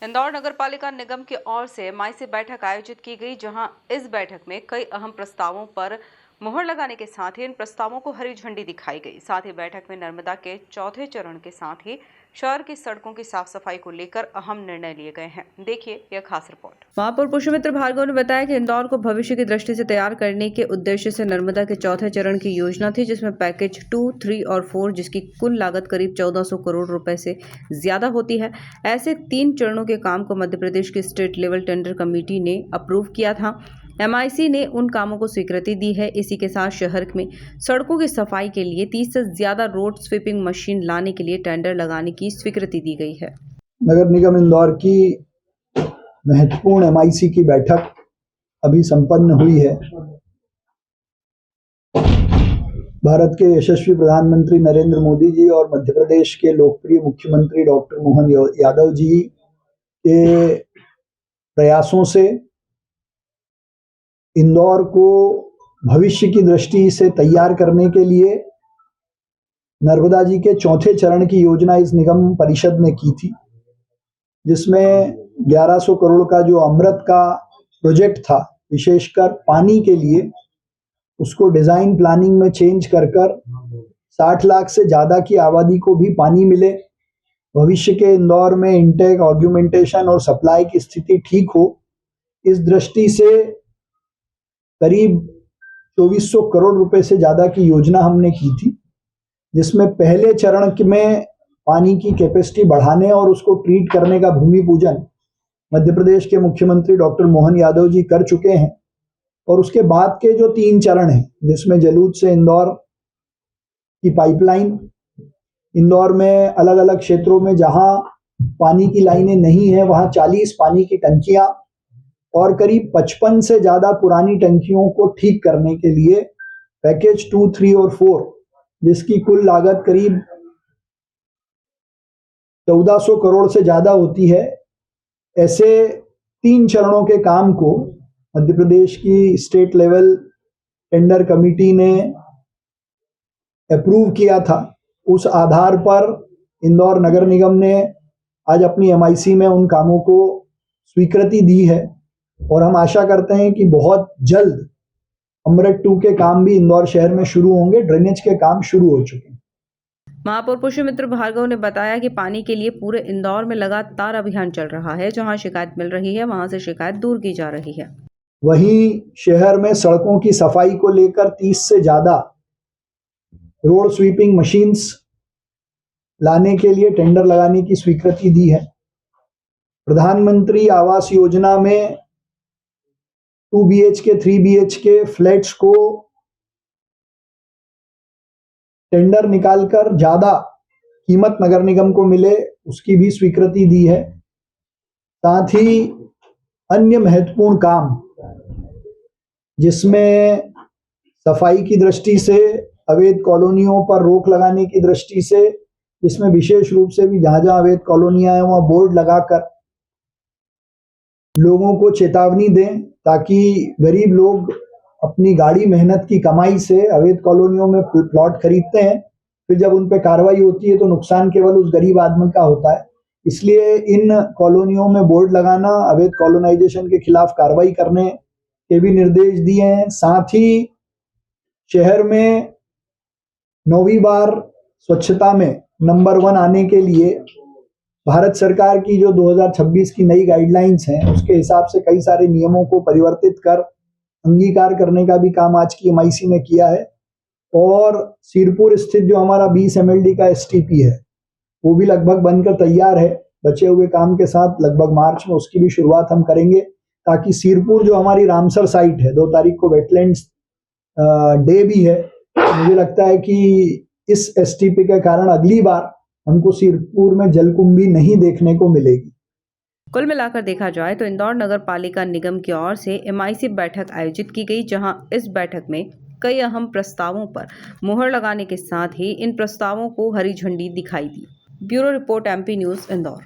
इंदौर नगरपालिका निगम की ओर से एमआईसी बैठक आयोजित की गई, जहां इस बैठक में कई अहम प्रस्तावों पर मुहर लगाने के साथ ही इन प्रस्तावों को हरी झंडी दिखाई गई। साथ ही बैठक में नर्मदा के चौथे चरण के साथ ही शहर की सड़कों की साफ सफाई को लेकर अहम निर्णय लिए गए हैं। देखिए यह खास रिपोर्ट। महापौर पुष्पमित्र भार्गव ने बताया कि इंदौर को भविष्य की दृष्टि से तैयार करने के उद्देश्य से नर्मदा के चौथे चरण की योजना थी, जिसमें पैकेज 2, 3 और 4 जिसकी कुल लागत करीब 1400 करोड़ रुपए से ज्यादा होती है। ऐसे 3 चरणों के काम को मध्य प्रदेश की स्टेट लेवल टेंडर कमेटी ने अप्रूव किया था। एमआईसी ने उन कामों को स्वीकृति दी है। इसी के साथ शहर में सड़कों की सफाई के लिए 30 से ज्यादा रोड स्वीपिंग मशीन लाने के लिए टेंडर लगाने की स्वीकृति दी गई है। नगर निगम इंदौर की महत्वपूर्ण एमआईसी की बैठक अभी संपन्न हुई है। भारत के यशस्वी प्रधानमंत्री नरेंद्र मोदी जी और मध्य प्रदेश के लोकप्रिय मुख्यमंत्री डॉक्टर मोहन यादव जी के प्रयासों से इंदौर को भविष्य की दृष्टि से तैयार करने के लिए नर्मदा जी के चौथे चरण की योजना इस निगम परिषद ने की थी, जिसमें 1100 करोड़ का जो अमृत का प्रोजेक्ट था, विशेषकर पानी के लिए, उसको डिजाइन प्लानिंग में चेंज कर 60 लाख से ज्यादा की आबादी को भी पानी मिले, भविष्य के इंदौर में इंटेक, ऑर्गुमेंटेशन और सप्लाई की स्थिति ठीक हो, इस दृष्टि से करीब 2400 करोड़ रुपए से ज्यादा की योजना हमने की थी, जिसमें पहले चरण में पानी की कैपेसिटी बढ़ाने और उसको ट्रीट करने का भूमि पूजन मध्य प्रदेश के मुख्यमंत्री डॉक्टर मोहन यादव जी कर चुके हैं। और उसके बाद के जो 3 चरण हैं, जिसमें जलूद से इंदौर की पाइपलाइन, इंदौर में अलग अलग क्षेत्रों में जहां पानी की लाइनें नहीं है वहां 40 पानी की टंकियां और करीब 55 से ज्यादा पुरानी टंकियों को ठीक करने के लिए पैकेज 2, 3 और 4, जिसकी कुल लागत करीब 1400 करोड़ से ज्यादा होती है, ऐसे 3 चरणों के काम को मध्य प्रदेश की स्टेट लेवल टेंडर कमेटी ने अप्रूव किया था। उस आधार पर इंदौर नगर निगम ने आज अपनी एमआईसी में उन कामों को स्वीकृति दी है और हम आशा करते हैं कि बहुत जल्द अमृत 2 के काम भी इंदौर शहर में शुरू होंगे। ड्रेनेज के काम शुरू हो चुके हैं। महापौर पुष्पमित्र भार्गव ने बताया कि पानी के लिए पूरे इंदौर में लगातार अभियान चल रहा है। जहां शिकायत मिल रही है वहां से शिकायत दूर की जा रही है। वहीं शहर में सड़कों की सफाई को लेकर 30 से ज्यादा रोड स्वीपिंग मशीन्स लाने के लिए टेंडर लगाने की स्वीकृति दी है। प्रधानमंत्री आवास योजना में 2 BHK, 3 BHK फ्लैट्स को टेंडर निकालकर ज्यादा कीमत नगर निगम को मिले, उसकी भी स्वीकृति दी है। साथ ही अन्य महत्वपूर्ण काम, जिसमें सफाई की दृष्टि से, अवैध कॉलोनियों पर रोक लगाने की दृष्टि से, जिसमें विशेष रूप से भी जहां जहां अवैध कॉलोनियां हैं वहां बोर्ड लगाकर लोगों को चेतावनी दें, ताकि गरीब लोग अपनी गाड़ी मेहनत की कमाई से अवैध कॉलोनियों में प्लॉट खरीदते हैं, फिर जब उन पे कार्रवाई होती है तो नुकसान केवल उस गरीब आदमी का होता है। इसलिए इन कॉलोनियों में बोर्ड लगाना, अवैध कॉलोनाइजेशन के खिलाफ कार्रवाई करने के भी निर्देश दिए हैं। साथ ही शहर में 9वीं बार स्वच्छता में नंबर 1 आने के लिए भारत सरकार की जो 2026 की नई गाइडलाइंस हैं, उसके हिसाब से कई सारे नियमों को परिवर्तित कर अंगीकार करने का भी काम आज की एमआईसी ने किया है। और सिरपुर स्थित जो हमारा 20 MLD का STP है, वो भी लगभग बनकर तैयार है। बचे हुए काम के साथ लगभग मार्च में उसकी भी शुरुआत हम करेंगे, ताकि सिरपुर जो हमारी रामसर साइट है, 2 तारीख को वेटलैंड्स डे भी है, मुझे लगता है कि इस STP के कारण अगली बार हमको सिरपुर में जलकुंभी नहीं देखने को मिलेगी। कुल मिलाकर देखा जाए तो इंदौर नगर पालिका निगम की ओर से एमआईसी बैठक आयोजित की गई, जहां इस बैठक में कई अहम प्रस्तावों पर मुहर लगाने के साथ ही इन प्रस्तावों को हरी झंडी दिखाई दी। Bureau report, MP news, Indore.